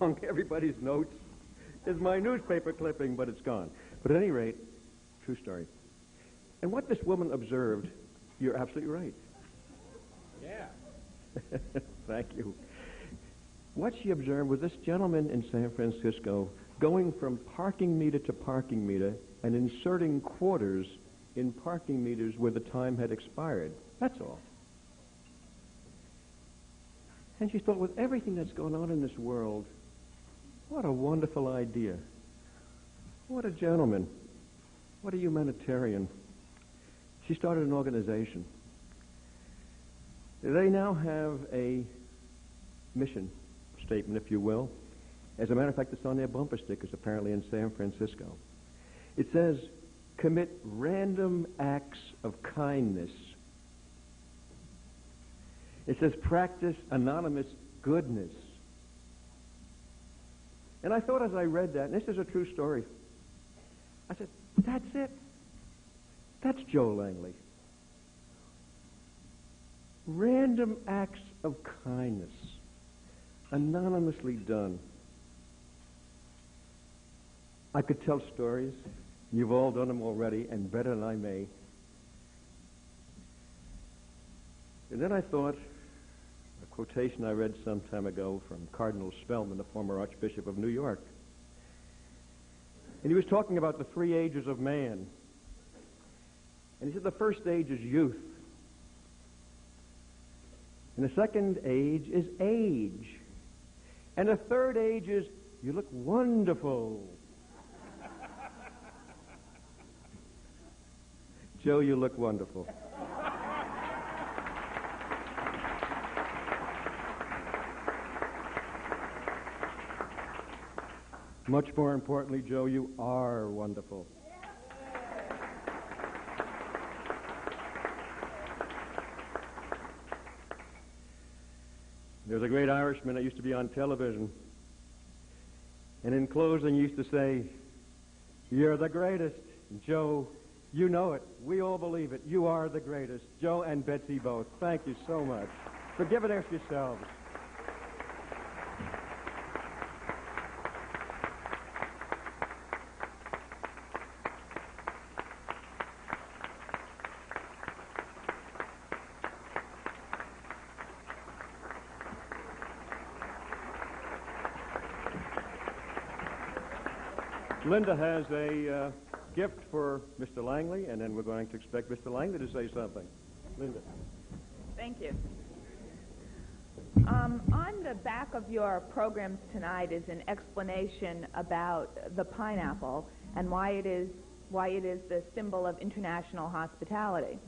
among everybody's notes is my newspaper clipping, but it's gone. But at any rate, true story. And what this woman observed, you're absolutely right. Yeah. Thank you. What she observed was this gentleman in San Francisco going from parking meter to parking meter and inserting quarters in parking meters where the time had expired. That's all. And she thought, with everything that's going on in this world, what a wonderful idea. What a gentleman. What a humanitarian. She started an organization. They now have a mission statement, if you will. As a matter of fact, it's on their bumper stickers, apparently, in San Francisco. It says, commit random acts of kindness. It says, practice anonymous goodness. And I thought as I read that, and this is a true story, I said, that's it. That's Joe Langley. Random acts of kindness, anonymously done. I could tell stories. You've all done them already, and better than I may. And then I thought, a quotation I read some time ago from Cardinal Spellman, the former Archbishop of New York. And he was talking about the three ages of man. And he said the first age is youth. And the second age is age. And the third age is, you look wonderful. Joe, you look wonderful. Much more importantly, Joe, you are wonderful. There was a great Irishman that used to be on television. And in closing, he used to say, you're the greatest. Joe, you know it. We all believe it. You are the greatest. Joe and Betsy both. Thank you so much for giving us yourselves. Linda has a gift for Mr. Langley, and then we're going to expect Mr. Langley to say something. Linda. Thank you. On the back of your programs tonight is an explanation about the pineapple and why it is the symbol of international hospitality.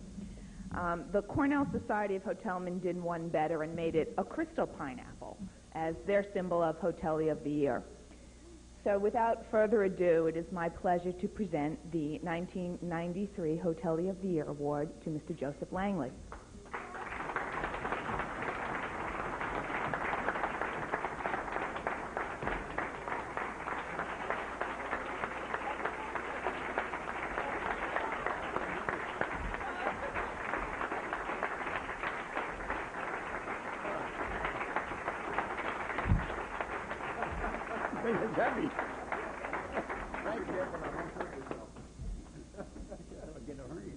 The Cornell Society of Hotelmen did one better and made it a crystal pineapple as their symbol of Hotelie of the Year. So without further ado, it is my pleasure to present the 1993 Hotelie of the Year Award to Mr. Joseph Langley. It's heavy. Thank you, but I won't hurt yourself. I'll get a hurry.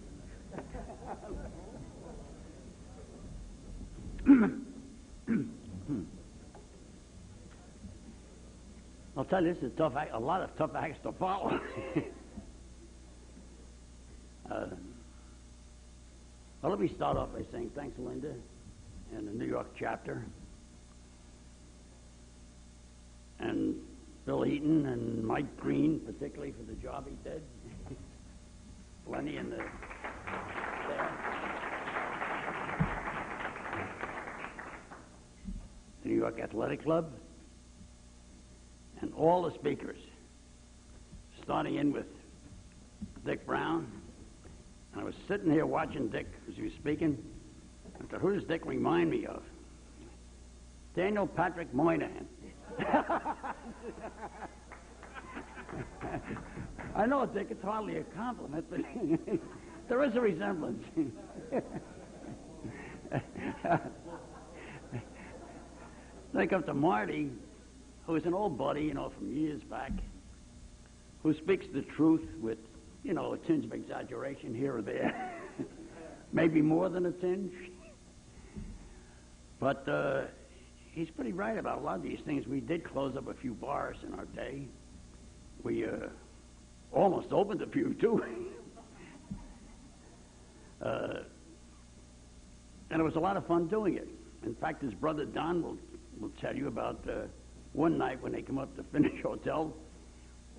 I'll tell you, this is tough. A lot of tough acts to follow. Well, let me start off by saying thanks, Linda, and the New York chapter, and Bill Eaton and Mike Green, particularly for the job he did. Lenny and the New York Athletic Club, and all the speakers, starting in with Dick Brown. And I was sitting here watching Dick as he was speaking. I said, who does Dick remind me of? Daniel Patrick Moynihan. I know, Dick, it's hardly a compliment, but there is a resemblance. Think up to Marty, who's an old buddy, from years back, who speaks the truth with, a tinge of exaggeration here or there. Maybe more than a tinge. But he's pretty right about a lot of these things. We did close up a few bars in our day. We almost opened a few, too. And it was a lot of fun doing it. In fact, his brother Don will tell you about one night when they come up to finish Hotel,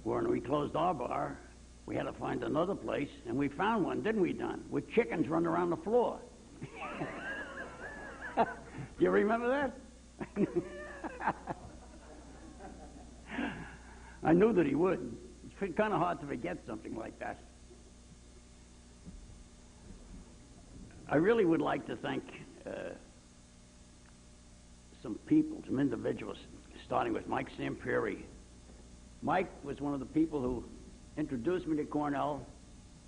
when we closed our bar, we had to find another place, and we found one, didn't we, Don? With chickens running around the floor. Do you remember that? I knew that he would. It's kind of hard to forget something like that. I really would like to thank some people, some individuals, starting with Mike Sampieri. Mike was one of the people who introduced me to Cornell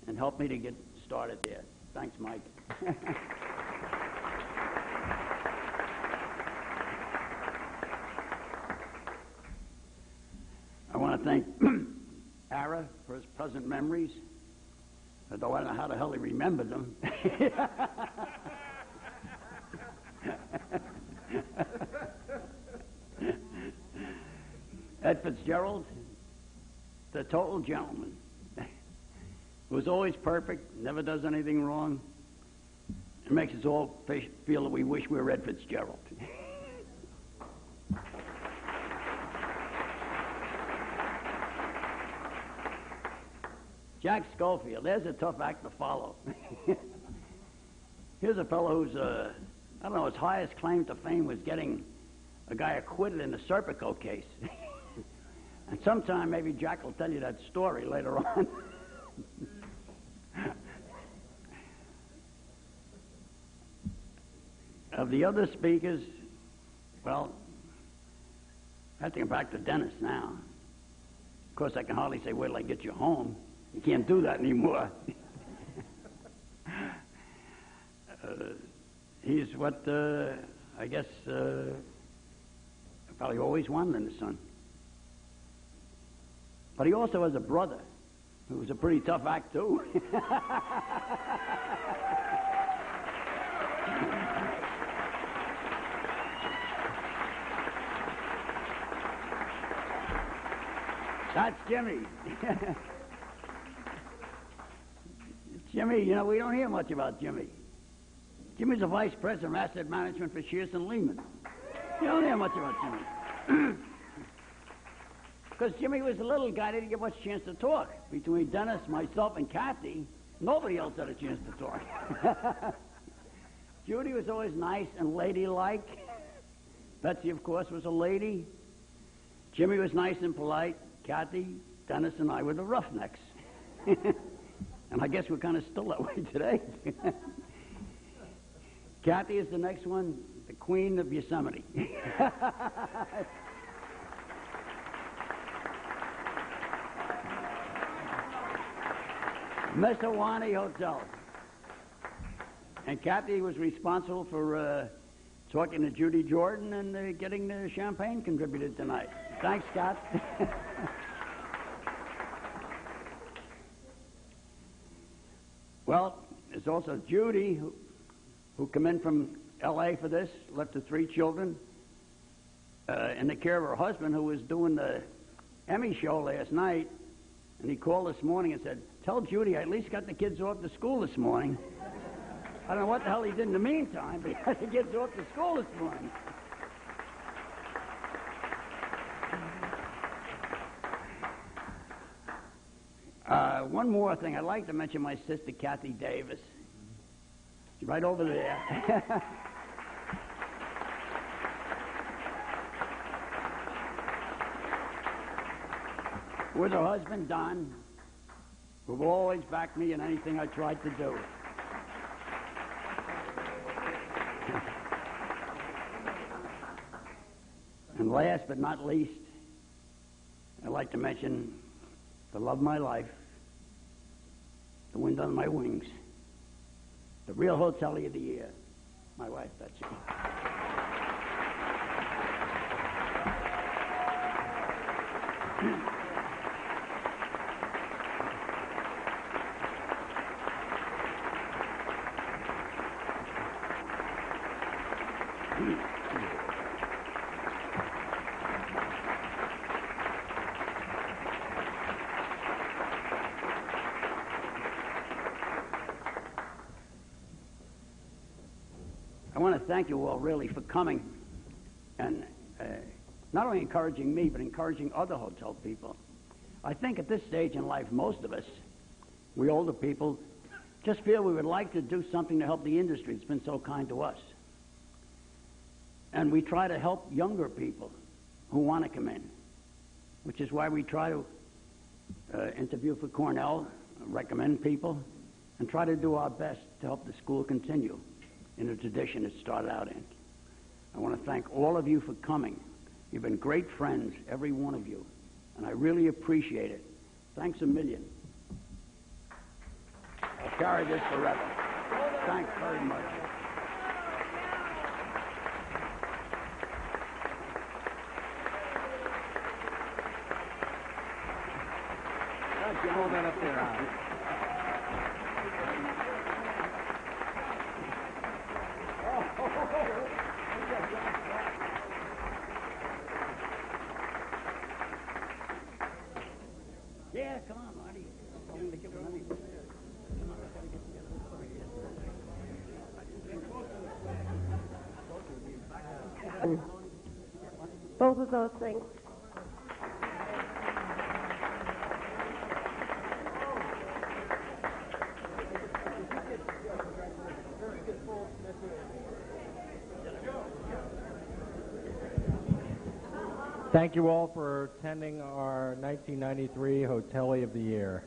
and helped me to get started there. Thanks, Mike. I want to thank Ara for his pleasant memories, although I don't know how the hell he remembered them. Ed Fitzgerald, the total gentleman, who's always perfect, never does anything wrong. It makes us all feel that we wish we were Ed Fitzgerald. Jack Schofield, there's a tough act to follow. Here's a fellow who's, I don't know, his highest claim to fame was getting a guy acquitted in the Serpico case. And sometime maybe Jack will tell you that story later on. Of the other speakers, well, I have to get back to Dennis now. Of course, I can hardly say, wait till I get you home. You can't do that anymore. He's what, I guess, probably always wanted in his son. But he also has a brother who was a pretty tough act, too. That's Jimmy. Jimmy, we don't hear much about Jimmy. Jimmy's a vice president of asset management for Shearson Lehman. You don't hear much about Jimmy. Because Jimmy was a little guy, didn't get much chance to talk. Between Dennis, myself, and Kathy, nobody else had a chance to talk. Judy was always nice and ladylike. Betsy, of course, was a lady. Jimmy was nice and polite. Kathy, Dennis, and I were the roughnecks. And I guess we're kind of still that way today. Kathy is the next one, the queen of Yosemite. Miss Hotelie Hotel. And Kathy was responsible for talking to Judy Jordan and getting the champagne contributed tonight. Thanks, Scott. Well, there's also Judy, who came in from L.A. for this, left the 3 children in the care of her husband, who was doing the Emmy show last night. And he called this morning and said, tell Judy I at least got the kids off to school this morning. I don't know what the hell he did in the meantime, but he got the kids off to school this morning. One more thing. I'd like to mention my sister, Kathy Davis. She's right over there. With her husband, Don, who always backed me in anything I tried to do. And last but not least, I'd like to mention the love of my life, the wind on my wings, the real Hotelie of the year, my wife, Betsy. I want to thank you all really for coming and not only encouraging me, but encouraging other hotel people. I think at this stage in life, most of us, we older people, just feel we would like to do something to help the industry that's been so kind to us. And we try to help younger people who want to come in, which is why we try to interview for Cornell, recommend people, and try to do our best to help the school continue in the tradition it started out in. I want to thank all of you for coming. You've been great friends, every one of you, and I really appreciate it. Thanks a million. I'll carry this forever. Thanks very much. You hold that up there, Al. Yeah, come on, Marty. I'm to give it money. Both of those things. Thank you all for attending our 1993 Hotelie of the Year.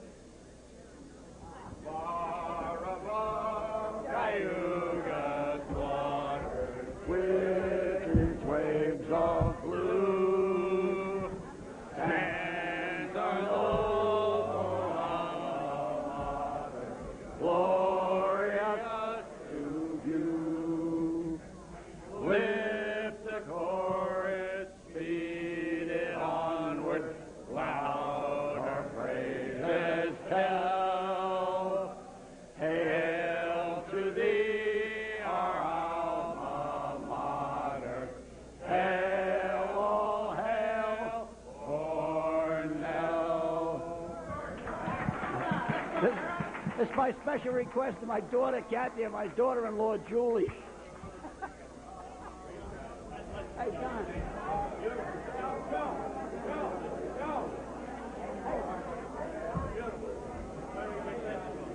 With its waves of blue, stands our noble mother, glorious to view. Lift the chorus, speed it onward, loud our praises tell. Hail to thee, our alma mater. Hail, all hail, Cornell. This is my special request to my daughter, Kathy, and my daughter-in-law, Julie.